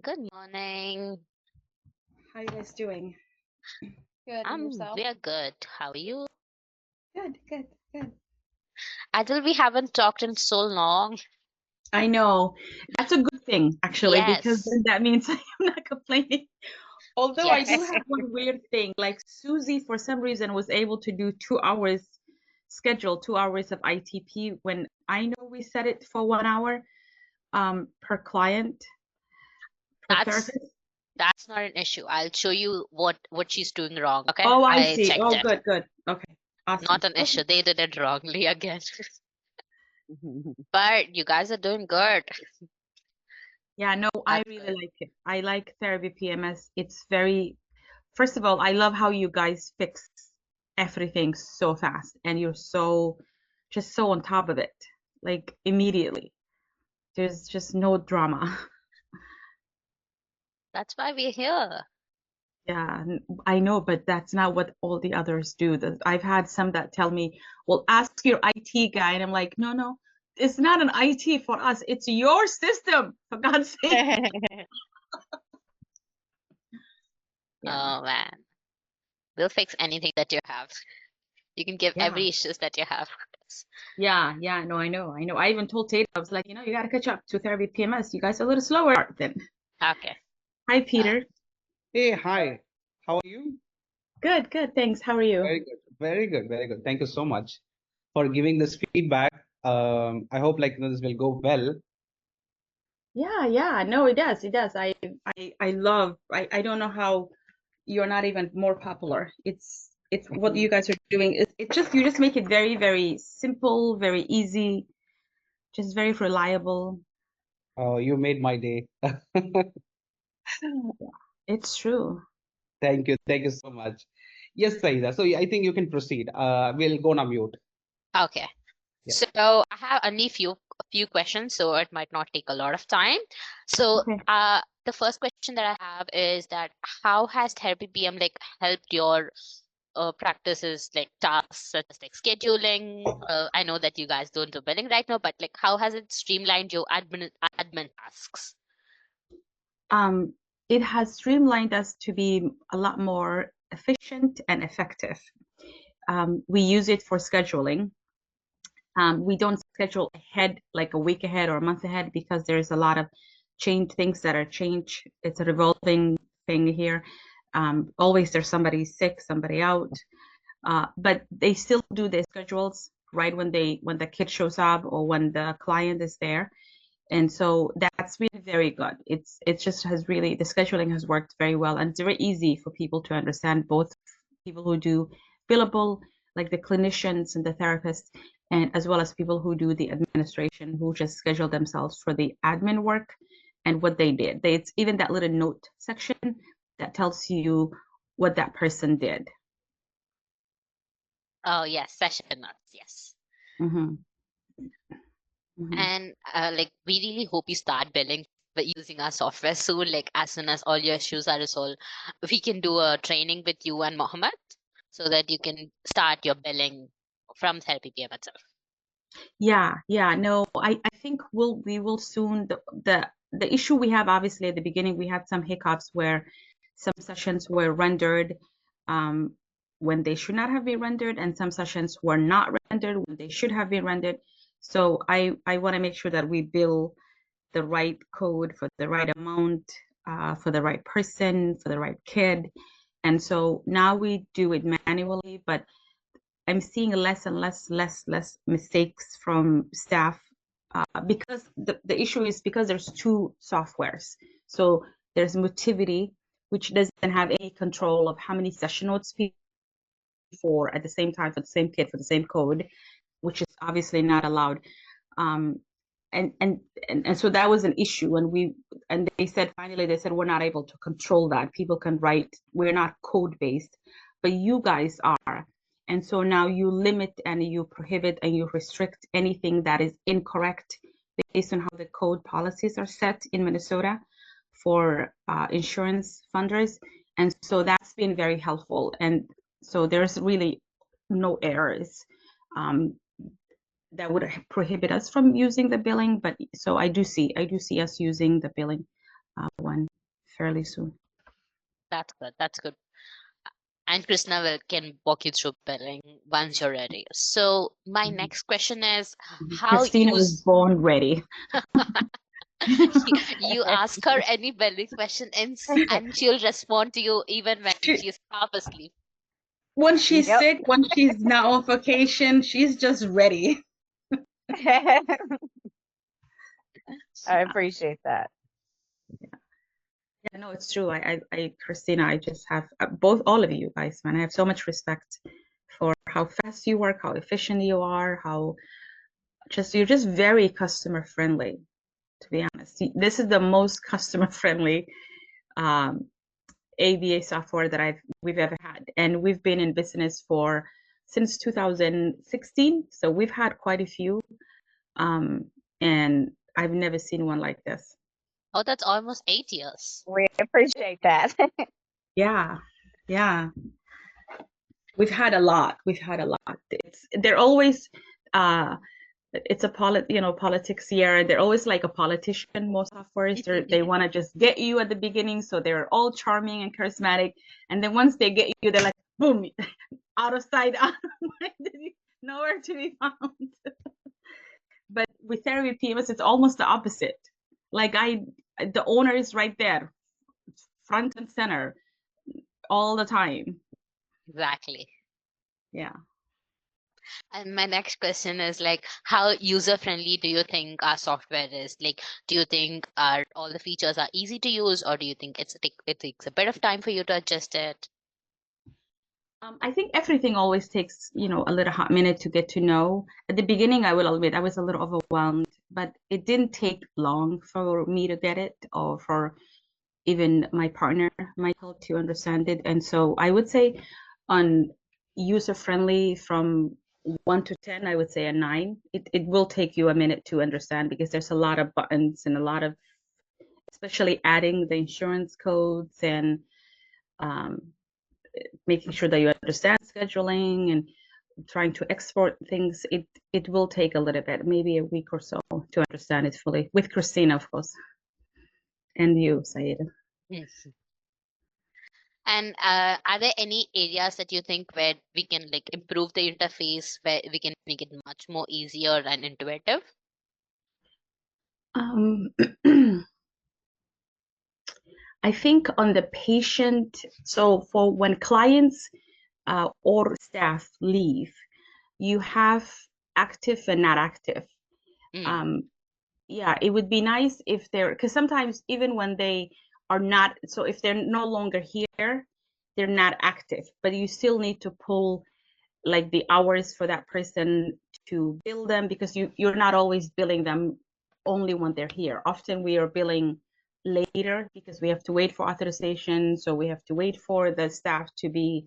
Good morning. How you guys doing? Good, and yourself? We're good. How are you? Good, good, good. Adil, we haven't talked in so long. I know. That's a good thing, actually, because Yes. then that means I'm not complaining. Although I do Yes. have one weird thing, like Susie, for some reason, was able to do 2 hours schedule, 2 hours of ITP when I know we set it for 1 hour per client, per That's therapist. that's not an issue. I'll show you what she's doing wrong. Okay? Oh, I I see. checked Oh, it. good, good. Okay, awesome. Not an Okay. issue. They did it wrongly again. But you guys are doing good. Yeah, no, I That's really good. like it. I like Therapy PMS. It's very, first of all, I love how you guys fix everything so fast and you're just so on top of it, like immediately. There's just no drama. That's why we're here. Yeah, I know, but that's not what all the others do. I've had some that tell me, well, ask your IT guy. And I'm like, no, no, it's not an IT for us. It's your system, for God's sake. Yeah, Oh man. We'll fix anything that you have. You can give yeah. every issues that you have. Yeah, yeah, no, I know, I know. I even told Tate, I was like, you got to catch up to Therapy PMS. You guys are a little slower than. Okay. Hi, Peter. Hey, hi. How are you? Good, good. Thanks. How are you? Very good. Very good. Very good. Thank you so much for giving this feedback. I hope this will go well. Yeah, yeah. No, it does. It does. I love. I don't know how you're not even more popular. It's what you guys are doing. It just you just make it very, very simple, very easy, just very reliable. You made my day. It's true. Thank you. Thank you so much. Yes, Saida. So I think you can proceed. We'll go on mute. Okay. Yeah. So I have only few questions, so it might not take a lot of time. So Okay. the first question that I have is that how has Therapy PM like helped your practices like tasks such as like scheduling? I know that you guys don't do billing right now, but like how has it streamlined your admin tasks? It has streamlined us to be a lot more efficient and effective. We use it for scheduling. We don't schedule ahead, like a week ahead or a month ahead, because there's a lot of things that are changed. It's a revolving thing here. Always there's somebody sick, somebody out, but they still do their schedules right when the kid shows up or when the client is there. And so that's really very good. It just has really, the scheduling has worked very well, and it's very easy for people to understand, both people who do billable, like the clinicians and the therapists, and as well as people who do the administration, who just schedule themselves for the admin work and what they did. It's even that little note section that tells you what that person did. Oh yes, session notes, yes. Mm-hmm. Mm-hmm. And like we really hope you start billing but using our software soon. Like as soon as all your issues are resolved, we can do a training with you and Mohammed so that you can start your billing from Therapy PM itself. Yeah, yeah. No, I think we will soon. The issue we have, obviously, at the beginning, we had some hiccups where some sessions were rendered when they should not have been rendered, and some sessions were not rendered when they should have been rendered. So I want to make sure that we bill the right code for the right amount, for the right person, for the right kid. And so now we do it manually, but I'm seeing less and less mistakes from staff, because the issue is because there's two softwares. So there's Motivity, which doesn't have any control of how many session notes for at the same time for the same kid for the same code, which is obviously not allowed. Um, and so that was an issue, and they said finally we're not able to control that. People can write, we're not code based, but you guys are. And so now you limit and you prohibit and you restrict anything that is incorrect based on how the code policies are set in Minnesota for insurance funders. And so that's been very helpful. And so there's really no errors that would prohibit us from using the billing. But so I do see us using the billing one fairly soon. That's good. That's good. And Krishna will can walk you through billing once you're ready. So my Mhm. next question is how Christina was use born ready. you ask her any billing question and she'll respond to you even when she's half asleep. When she's Yep. sick, when she's not on vacation, she's just ready. I appreciate that. Yeah, no, it's true. Christina, I just have both, all of you guys, man. I have so much respect for how fast you work, how efficient you are, how you're just very customer friendly, to be honest. This is the most customer friendly ABA software that we've ever had, and we've been in business since 2016, so we've had quite a few, and I've never seen one like this. Oh, that's almost 8 years. We appreciate that. Yeah, yeah. We've had a lot. They're always it's a politics year. They're always like a politician. Most softwares, they want to just get you at the beginning, so they're all charming and charismatic, and then once they get you, they're like boom, out of sight, out of mind, nowhere to be found. But with Therapy PMS, it's almost the opposite. Like the owner is right there, front and center, all the time. Exactly. Yeah. And my next question is like, how user friendly do you think our software is? Like, do you think all the features are easy to use, or do you think it takes a bit of time for you to adjust it? I think everything always takes, a little hot minute to get to know. At the beginning, I will admit I was a little overwhelmed, but it didn't take long for me to get it, or for even my partner, Michael, to understand it. And so I would say on user friendly from 1 to 10, I would say a 9. It will take you a minute to understand because there's a lot of buttons and a lot of, especially adding the insurance codes and making sure that you understand scheduling and trying to export things. It will take a little bit, maybe a week or so, to understand it fully, with Christina, of course, and you, Saida. Mhm. And are there any areas that you think where we can like improve the interface, where we can make it much more easier and intuitive? Um, I think on the patient, so for when clients or staff leave, you have active and not active. Mm, Yeah, it would be nice if because sometimes even when they are not, so if they're no longer here, they're not active, but you still need to pull like the hours for that person to bill them, because you're not always billing them only when they're here. Often we are billing later because we have to wait for authorization, so we have to wait for the staff to be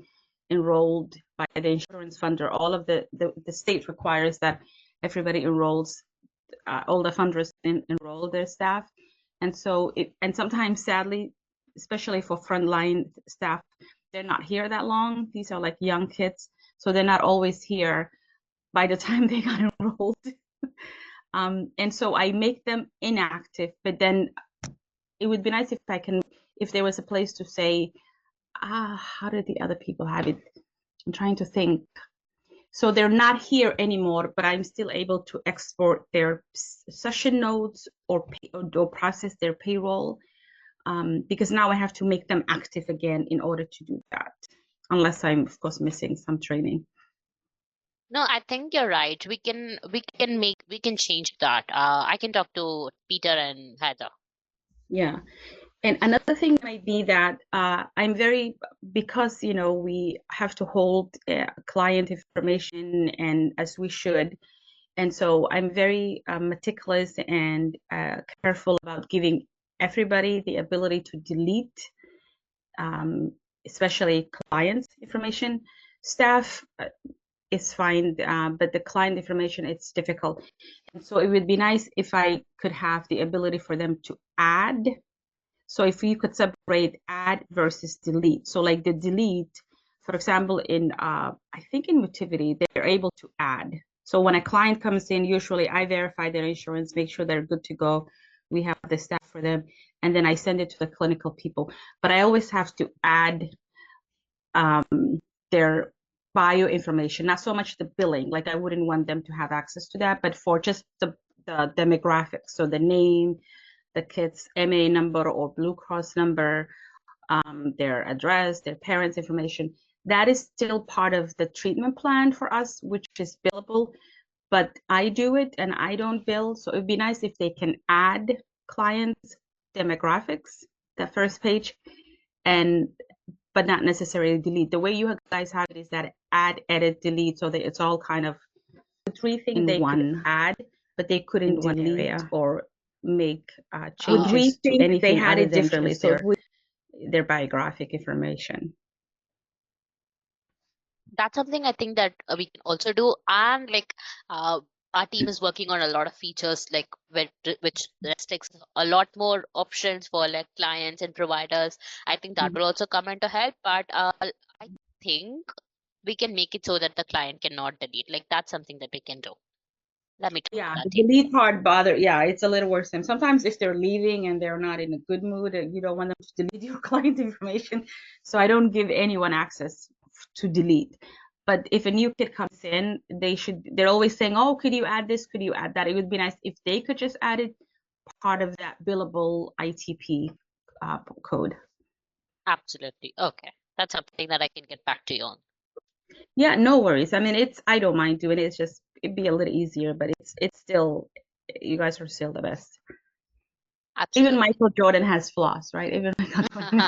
enrolled by the insurance funder. All of the state requires that everybody enrolls, all the funders enroll their staff. And so and sometimes, sadly, especially for frontline staff, they're not here that long. These are like young kids, so they're not always here by the time they got enrolled. And so I make them inactive, but then it would be nice if there was a place to say, how did the other people have it? I'm trying to think. So they're not here anymore, but I'm still able to export their session notes or process their payroll, because now I have to make them active again in order to do that, unless I'm, of course, missing some training. no, I think you're right. We can change that. I can talk to Peter and Heather. Yeah. And another thing might be that I'm very, because, we have to hold client information, and as we should. And so I'm very meticulous and careful about giving everybody the ability to delete, especially clients' information. Staff is fine, but the client information, it's difficult. And so it would be nice if I could have the ability for them to add. So if you could separate add versus delete. So like the delete, for example, I think in Motivity, they're able to add. So when a client comes in, usually I verify their insurance, make sure they're good to go. We have the staff for them. and then I send it to the clinical people. But I always have to add their bio information, not so much the billing. Like I wouldn't want them to have access to that, but for just the demographics, so the name, the kid's MA number or Blue Cross number, their address, their parents' information. That is still part of the treatment plan for us, which is billable, but I do it and I don't bill. So it'd be nice if they can add clients' demographics, that first page, but not necessarily delete. The way you guys have it is that add, edit, delete, so that it's all kind of three things they could add, but they couldn't delete or make changes to anything they had it differently. So their biographic information. That's something I think that we can also do. And like our team is working on a lot of features like which restricts a lot more options for like clients and providers. I think that will also come into help, but I think we can make it so that the client cannot delete. Like that's something that we can do. Let me talk Yeah, to the that team. delete part bother. Yeah, it's a little worse. And sometimes if they're leaving and they're not in a good mood, you don't want them to delete your client information. So I don't give anyone access to delete. But if a new kid comes in, they're always saying, oh, could you add this? Could you add that? It would be nice if they could just add it part of that billable ITP code. Absolutely. Okay. That's something that I can get back to you on. Yeah, no worries. I mean, I don't mind doing it. It's just, it'd be a little easier, but it's still, you guys are still the best. Absolutely. Even Michael Jordan has flaws, right? Even Michael Jordan.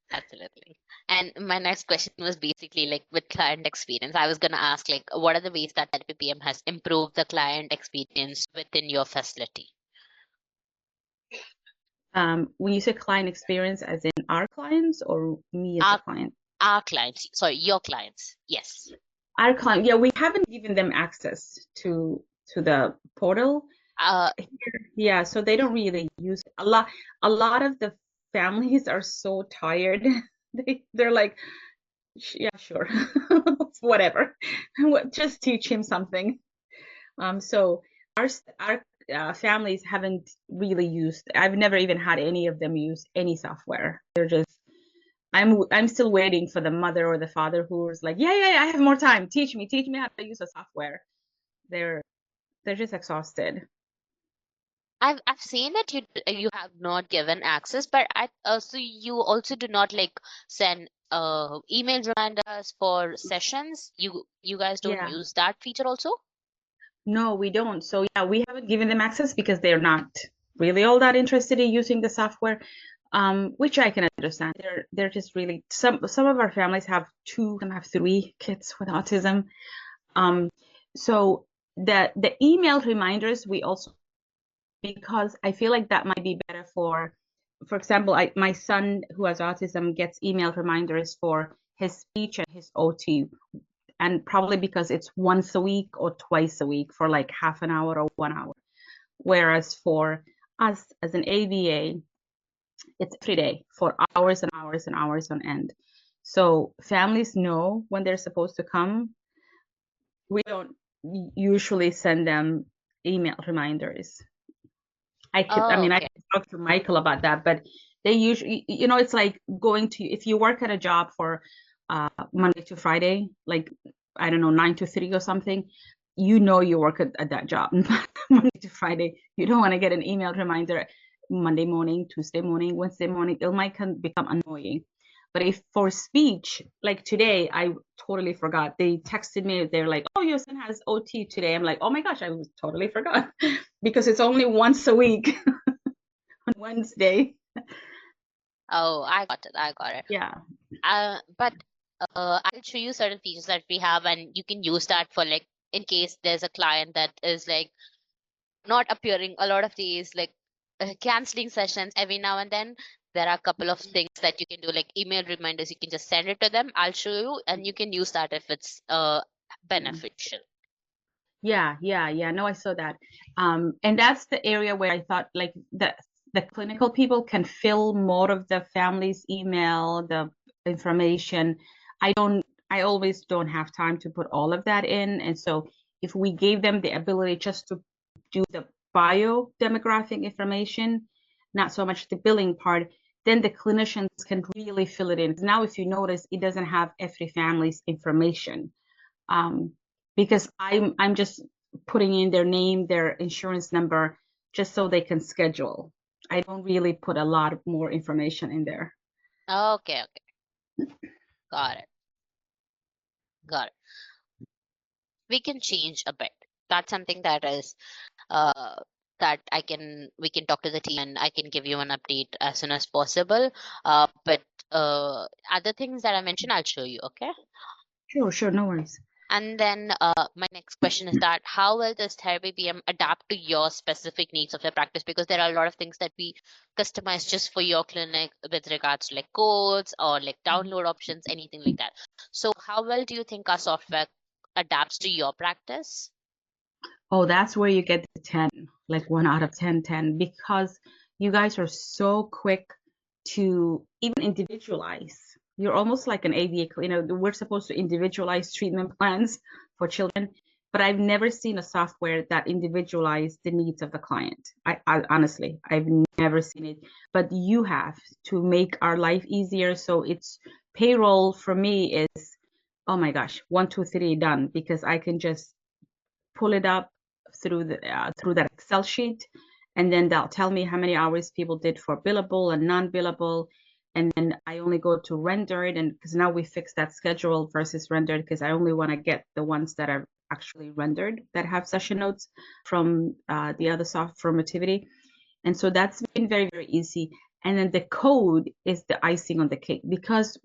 Absolutely. And my next question was basically like with client experience. I was going to ask like, what are the ways that TherapyPM has improved the client experience within your facility? When you say client experience, as in our clients or me as a client? Our clients, sorry, your clients. Yes. Our client, yeah, we haven't given them access to the portal. Yeah, so they don't really use it. A lot of the families are so tired. They're like, yeah, sure, whatever. Just teach him something. So our families haven't really used. I've never even had any of them use any software. They're just. I'm still waiting for the mother or the father who's like, yeah, I have more time. Teach me how to use the software. They're just exhausted. I've seen that you have not given access, but so you also do not like send email reminders for sessions. You guys don't use that feature also? No, we don't. So yeah, we haven't given them access because they're not really all that interested in using the software, which I can understand. They're just really some of our families have some have 3 kids with autism. So the email reminders we also, because I feel like that might be better for example, my son who has autism gets email reminders for his speech and his OT, and probably because it's once a week or twice a week for like half an hour or 1 hour. Whereas for us as an ABA, it's every day for hours and hours and hours on end. So families know when they're supposed to come. We don't usually send them email reminders. I can talk to Michael about that, but they usually, it's like if you work at a job for Monday to Friday, like, I don't know, 9 to 3 or something, you work at that job Monday to Friday. You don't want to get an email reminder Monday morning, Tuesday morning, Wednesday morning. It might become annoying. But if for speech, like today, I totally forgot. They texted me. They're like, "Oh, your son has OT today." I'm like, "Oh my gosh, I totally forgot," because it's only once a week on Wednesday. Oh, I got it. Yeah. But I'll show you certain features that we have, and you can use that for like in case there's a client that is like not appearing a lot of days, like canceling sessions every now and then. There are a couple of things that you can do, like email reminders. You can just send it to them. I'll show you, and you can use that if it's beneficial. Yeah. No, I saw that. And that's the area where I thought like the clinical people can fill more of the family's email, the information. I always don't have time to put all of that in. And so if we gave them the ability just to do the biodemographic information, not so much the billing part, then the clinicians can really fill it in. Now, if you notice, it doesn't have every family's information, because I'm just putting in their name, their insurance number, just so they can schedule. I don't really put a lot more information in there. Okay, got it. Got it. We can change a bit. That's something that is that we can talk to the team and I can give you an update as soon as possible. But other things that I mentioned, I'll show you, okay? Sure, no worries. And then my next question is that how well does TherapyPM adapt to your specific needs of your practice? Because there are a lot of things that we customize just for your clinic with regards to like codes or like download options, anything like that. So how well do you think our software adapts to your practice? Oh, that's where you get the 10, like 1 out of 10, because you guys are so quick to even individualize. You're almost like an ABA, we're supposed to individualize treatment plans for children, but I've never seen a software that individualized the needs of the client. I honestly, I've never seen it, but you have to make our life easier. So it's payroll for me is, oh my gosh, 1, 2, 3, done, because I can just pull it up through that Excel sheet, and then they'll tell me how many hours people did for billable and non-billable, and then I only go to rendered, and because now we fixed that schedule versus rendered, because I only want to get the ones that are actually rendered that have session notes from the other software from Activity, and so that's been very, very easy. And then the code is the icing on the cake, because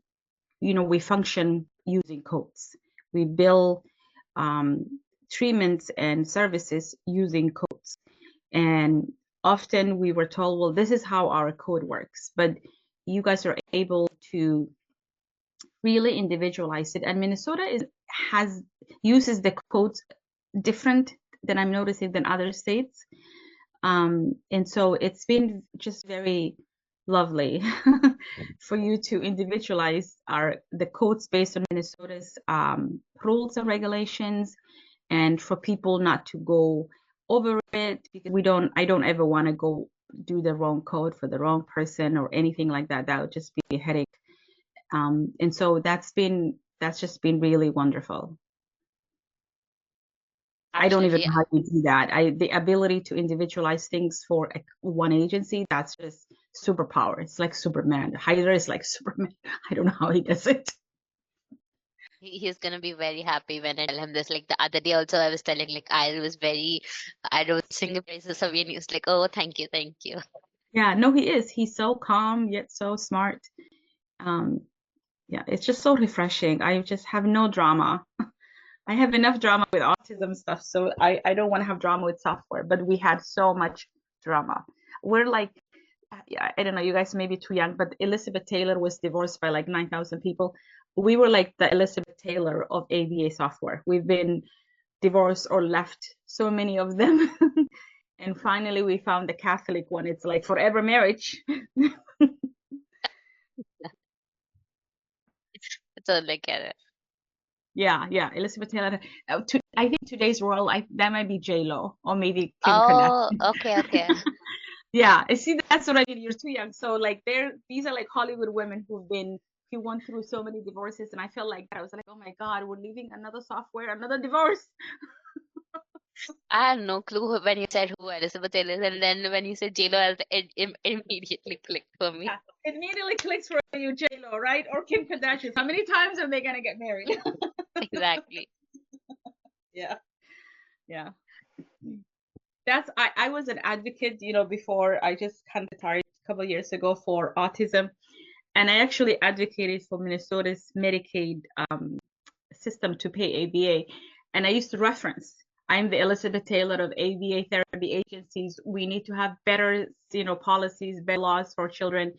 we function using codes. We bill treatments and services using codes. And often we were told, well, this is how our code works. But you guys are able to really individualize it. And Minnesota uses the codes different than I'm noticing than other states. And so it's been just very lovely for you to individualize the codes based on Minnesota's rules and regulations, and for people not to go over it, because I don't ever want to go do the wrong code for the wrong person or anything like that. That would just be a headache. And so that's just been really wonderful. I don't even know how you do that. The ability to individualize things for one agency, that's just superpower. It's like Superman. Hyder is like Superman. I don't know how he does it. He's gonna be very happy when I tell him this. Like the other day also I was telling, like I was singing praises of you and he was like, oh, thank you. Yeah, no, he is. He's so calm yet so smart. Yeah, it's just so refreshing. I just have no drama. I have enough drama with autism stuff, so I don't want to have drama with software, but we had so much drama. We're like, I don't know, you guys may be too young, but Elizabeth Taylor was divorced by like 9,000 people. We were like the Elizabeth Taylor of ABA software. We've been divorced or left, so many of them. And finally we found the Catholic one. It's like forever marriage. So like Yeah, Elizabeth Taylor. I think today's world, that might be J-Lo or maybe Kim oh, Kardashian. okay. Yeah, I see. That's what I mean. You're too young. So like, these are like Hollywood women who went through so many divorces, and I felt like that. I was like, oh my God, we're leaving another software, another divorce. I had no clue when you said who Elizabeth Taylor is, and then when you said J-Lo, it immediately clicked for me. Yeah, it immediately clicks for you, J-Lo, right? Or Kim Kardashian. How many times are they gonna get married? Exactly. Yeah. I was an advocate, before I just kind of retired a couple of years ago for autism, and I actually advocated for Minnesota's Medicaid system to pay ABA, and I used to reference, I'm the Elizabeth Taylor of ABA therapy agencies. We need to have better, policies, better laws for children.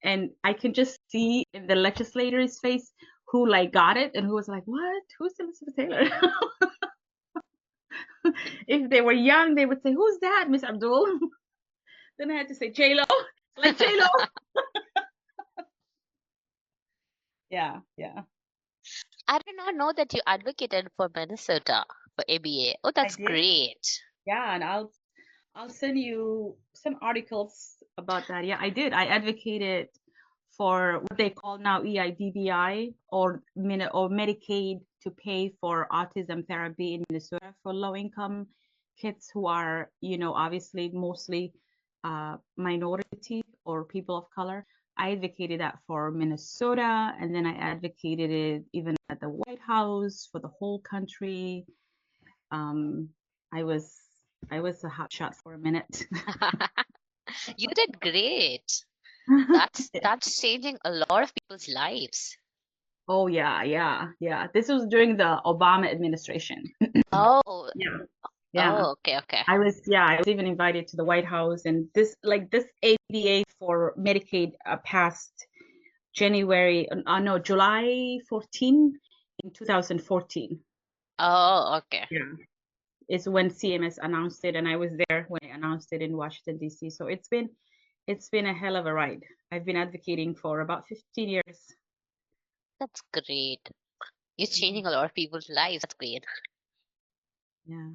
And I can just see in the legislators' face who like got it and who was like, what? Who's Elizabeth Taylor? If they were young, they would say, who's that, Miss Abdul? Then I had to say J-Lo, like J-Lo. Yeah. I did not know that you advocated for Minnesota for ABA. Oh, that's great. Yeah, and I'll send you some articles about that. Yeah, I did. I advocated for what they call now EIDBI or Medicaid to pay for autism therapy in Minnesota for low-income kids who are, obviously mostly minority or people of color. I advocated that for Minnesota, and then I advocated it even at the White House for the whole country. Um, I was I was a hot shot for a minute. You did great. That's changing a lot of people's lives. Oh yeah. This was during the Obama administration. Oh, Yeah. Yeah. oh, okay. I was even invited to the White House, and this ADA for Medicaid passed July 14 in 2014. Oh, okay. Yeah. Is when CMS announced it, and I was there when it announced it in Washington, D.C. So it's been a hell of a ride. I've been advocating for about 15 years. That's great. You're changing a lot of people's lives. That's great. Yeah.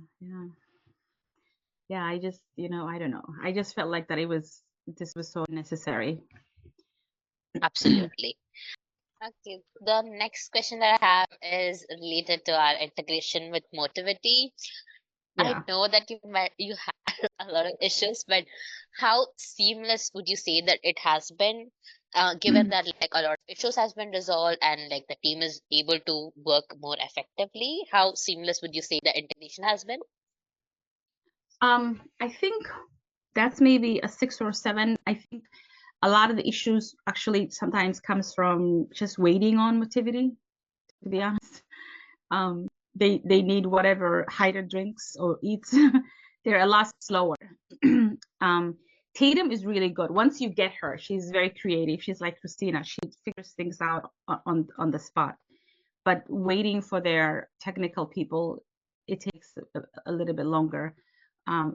Yeah, I just, I don't know. I just felt like this was so necessary. Absolutely. Okay. The next question that I have is related to our integration with Motivity. I Yeah. know that you had a lot of issues, but how seamless would you say that it has been, given that like a lot of issues has been resolved and like the team is able to work more effectively? How seamless would you say the integration has been? I think that's maybe a 6 or 7. I think a lot of the issues actually sometimes comes from just waiting on Motivity, to be honest. Um, they need whatever Hyder drinks or eats. They're a lot slower. um, Tatum is really good. Once you get her, she's very creative. She's like Christina. She figures things out on the spot. But waiting for their technical people, it takes a little bit longer.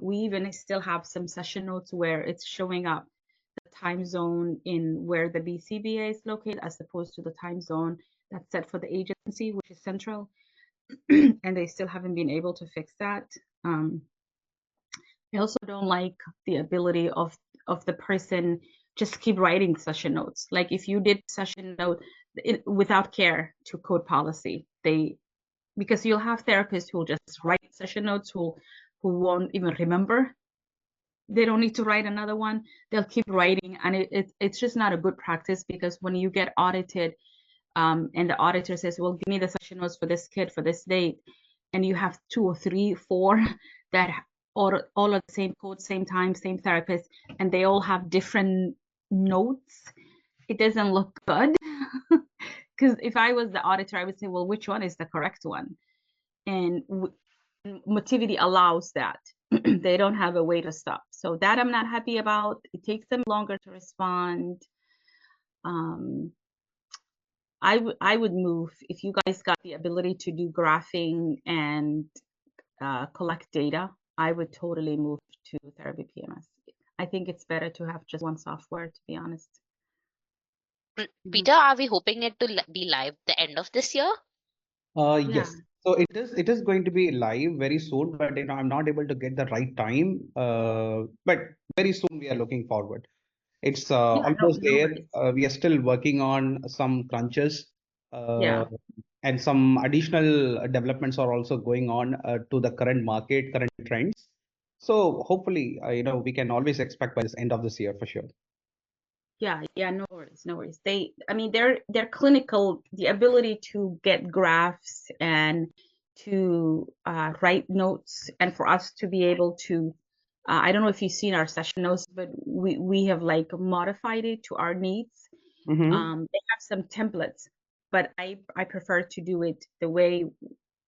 We even still have some session notes where it's showing up the time zone in where the BCBA is located as opposed to the time zone that's set for the agency, which is central. And they still haven't been able to fix that. I also don't like the ability of the person just keep writing session notes. Like if you did session note without care to code policy, because you'll have therapists who'll just write session notes who won't even remember. They don't need to write another one. They'll keep writing, and it's just not a good practice because when you get audited, and the auditor says, well, give me the session notes for this kid for this date, and you have 2 or 3, 4 that all of the same code, same time, same therapist, and they all have different notes, it doesn't look good. Because if I was the auditor, I would say, well, which one is the correct one? And Motivity allows that. They don't have a way to stop. So that I'm not happy about. It takes them longer to respond. I would move if you guys got the ability to do graphing and collect data. I would totally move to Therapy PMS. I think it's better to have just one software, to be honest. Peter, are we hoping it to be live the end of this year? Yeah. Yes. So it is going to be live very soon, but I'm not able to get the right time. But very soon we are looking forward. It's almost No there. worries. We are still working on some crunches, Yeah. and some additional developments are also going on to the current market, current trends. So hopefully, we can always expect by this end of this year for sure. Yeah, no worries. I mean, they're clinical, the ability to get graphs and to write notes, and for us to be able to, I don't know if you've seen our session notes, but we have like modified it to our needs. Mm-hmm. They have some templates, but I prefer to do it the way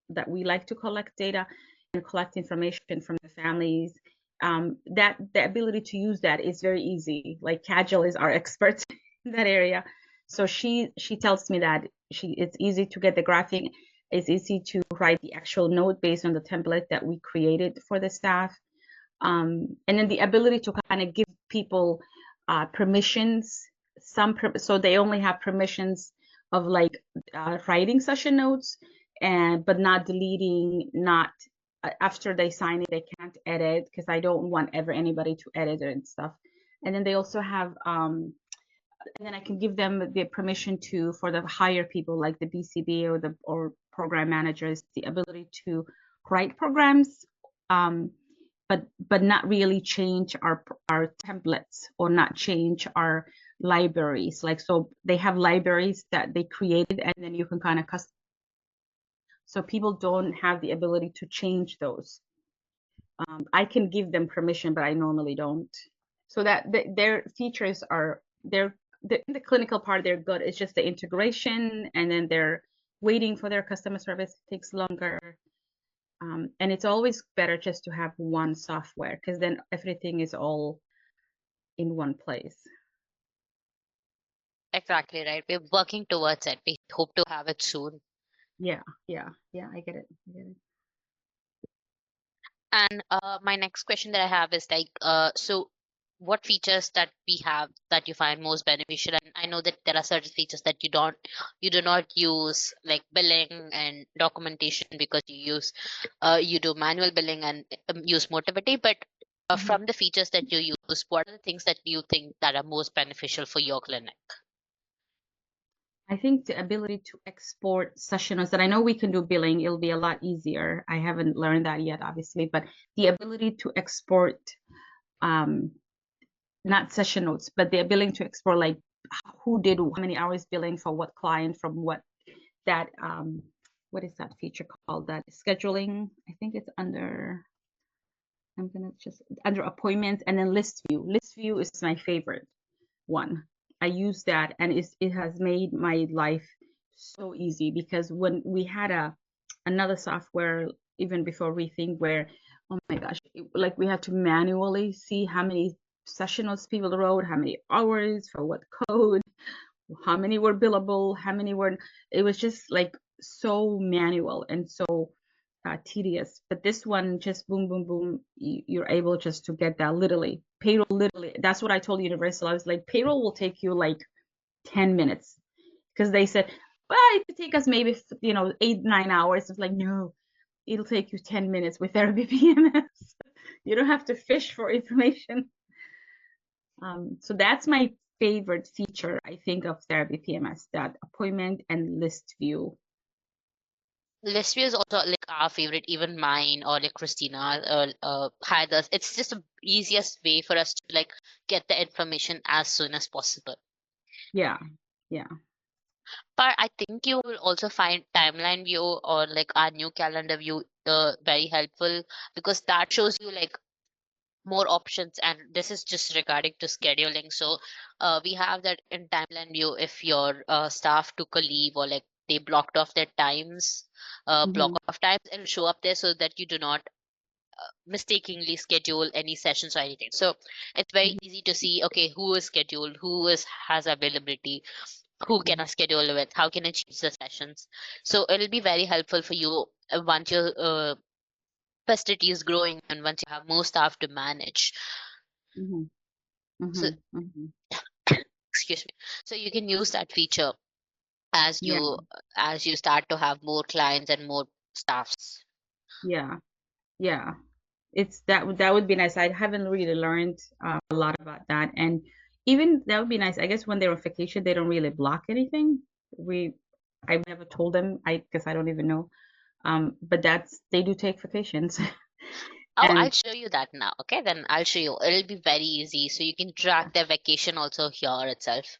that we like to collect data and collect information from the families. That the ability to use that is very easy. Like Kajal is our expert in that area, so she tells me that it's easy to get the graphing. It's easy to write the actual note based on the template that we created for the staff. And then the ability to kind of give people permissions, so they only have permissions of like writing session notes, but not deleting, not after they sign it, they can't edit because I don't want ever anybody to edit it and stuff. And then they also have and then I can give them the permission to, for the higher people like the BCB or program managers, the ability to write programs, but not really change our templates or not change our libraries. Like, so they have libraries that they created, and then you can kind of custom. So people don't have the ability to change those. I can give them permission, but I normally don't. So that their features are in the clinical part, they're good. It's just the integration, and then they're waiting for their customer service takes longer. And it's always better just to have one software, because then everything is all in one place. Exactly right. We're working towards it. We hope to have it soon. Yeah, I get it. And my next question that I have is like, so what features that we have that you find most beneficial? And I know that there are certain features that you do not use, like billing and documentation, because you do manual billing and use Motivity. But from the features that you use, what are the things that you think that are most beneficial for your clinic? I think the ability to export session notes, that I know we can do billing, it'll be a lot easier. I haven't learned that yet, obviously, but the ability to export, not session notes, but the ability to export, like who did how many hours billing for what client from what, that, what is that feature called? That scheduling, I think it's under, I'm gonna just, under appointments, and then list view. List view is my favorite one. I use that, and it has made my life so easy, because when we had another software even before Rethink, where, oh my gosh, like we had to manually see how many session notes people wrote, how many hours for what code, how many were billable, how many were, it was just like so manual and so tedious. But this one, just boom, boom, boom, you're able just to get that literally. Payroll, literally, that's what I told Universal. I was like, payroll will take you like 10 minutes, because they said, well, it could take us maybe 8-9 hours. It's like, no, it'll take you 10 minutes with Therapy PMS. You don't have to fish for information. So that's my favorite feature, I think, of Therapy PMS, that appointment and list view. List view is also like our favorite, even mine or like Christina had us. It's just the easiest way for us to like get the information as soon as possible. Yeah. But I think you will also find timeline view or like our new calendar view very helpful, because that shows you like more options, and this is just regarding to scheduling. So we have that in timeline view. If your staff took a leave, or like they blocked off their times, block Mm-hmm. off times, it'll show up there so that you do not mistakenly schedule any sessions or anything. So it's very easy to see, okay, who is scheduled, who is has availability, who can I schedule with, how can I change the sessions. So it'll be very helpful for you once your facility is growing and once you have more staff to manage. Mm-hmm. So Mm-hmm. Mm-hmm. excuse me. So you can use that feature as Yeah. you start to have more clients and more staffs. Yeah. It's that would be nice. I haven't really learned a lot about that, and even that would be nice. I guess when they're on vacation, they don't really block anything. I've never told them, I guess I don't even know. But they do take vacations. Oh, I'll And show you that now. Okay, then I'll show you. It'll be very easy. So you can track their vacation also here itself.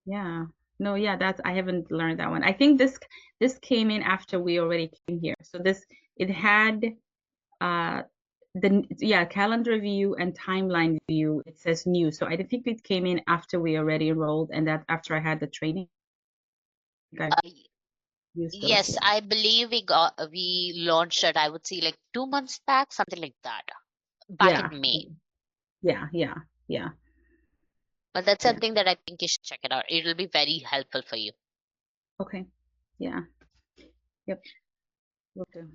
yeah, no, yeah, I haven't learned that one. I think this came in after we already came here. So it had uh calendar view and timeline view. It says new. So I think it came in after we already enrolled, and that after I had the training, I Uh, y- used those. yes, I believe we launched it, I would say like 2 months back, something like that, back in Yeah. May. Yeah. Yeah. Yeah. But that's Yeah. something that I think you should check it out. It'll be very helpful for you. Okay. Yeah. Yep. Will do.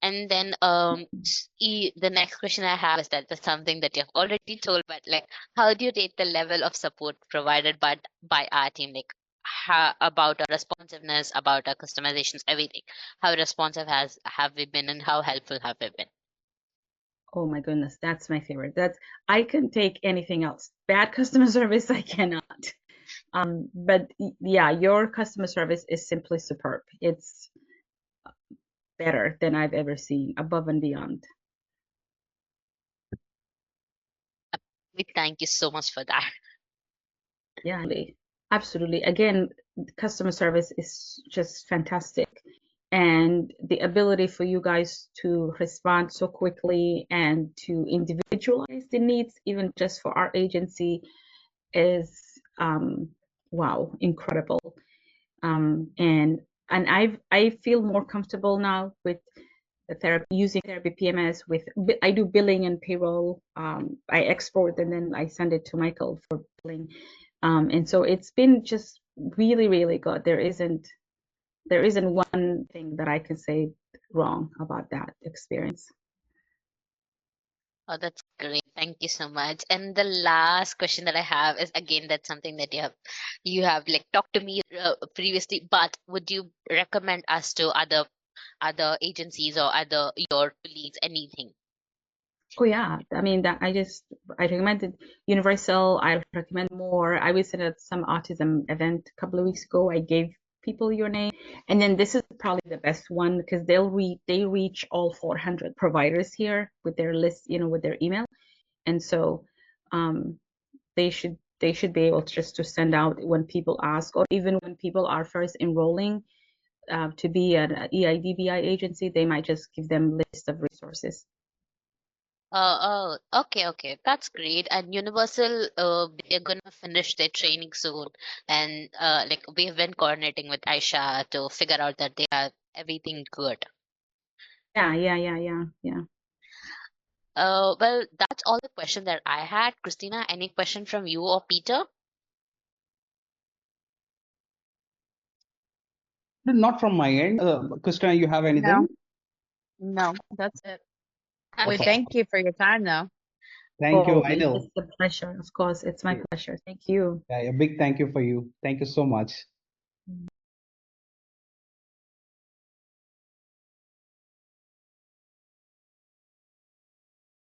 And then the next question I have is that's something that you've already told, but like, how do you rate the level of support provided by our team? Like, about our responsiveness, about our customizations, everything. How responsive have we been, and how helpful have we been? Oh my goodness, that's my favorite. That's I can take anything else. Bad customer service, I cannot. But yeah, your customer service is simply superb. It's better than I've ever seen, above and beyond. We thank you so much for that. Yeah, absolutely. Again, customer service is just fantastic. And the ability for you guys to respond so quickly and to individualize the needs, even just for our agency, is wow, incredible. And I feel more comfortable now with the therapy, using therapy PMS. I do billing and payroll. I export and then I send it to Michael for billing. And so it's been just really, really good. There isn't one thing that I can say wrong about that experience. Oh, that's great. Thank you so much. And the last question that I have is, again, that's something that you have like talked to me previously, but would you recommend us to other agencies or other your colleagues, anything? Oh yeah, I mean that I recommended Universal. I recommend more. I was at some autism event a couple of weeks ago. I gave people your name, and then this is probably the best one because they reach all 400 providers here with their list, with their email, and so um, they should be able to send out when people ask, or even when people are first enrolling to be an EIDBI agency, they might just give them list of resources. Okay. That's great. And Universal, they're gonna finish their training soon, and like we've been coordinating with Aisha to figure out that they have everything good. Yeah. Well, that's all the question that I had. Christina, any question from you or Peter? Not from my end. Christina, you have anything? No, that's it. We Okay. thank you for your time, though. Thank you, It's Idil. a pleasure. Of course, it's my pleasure. Thank you. Yeah, a big thank you for you. Thank you so much.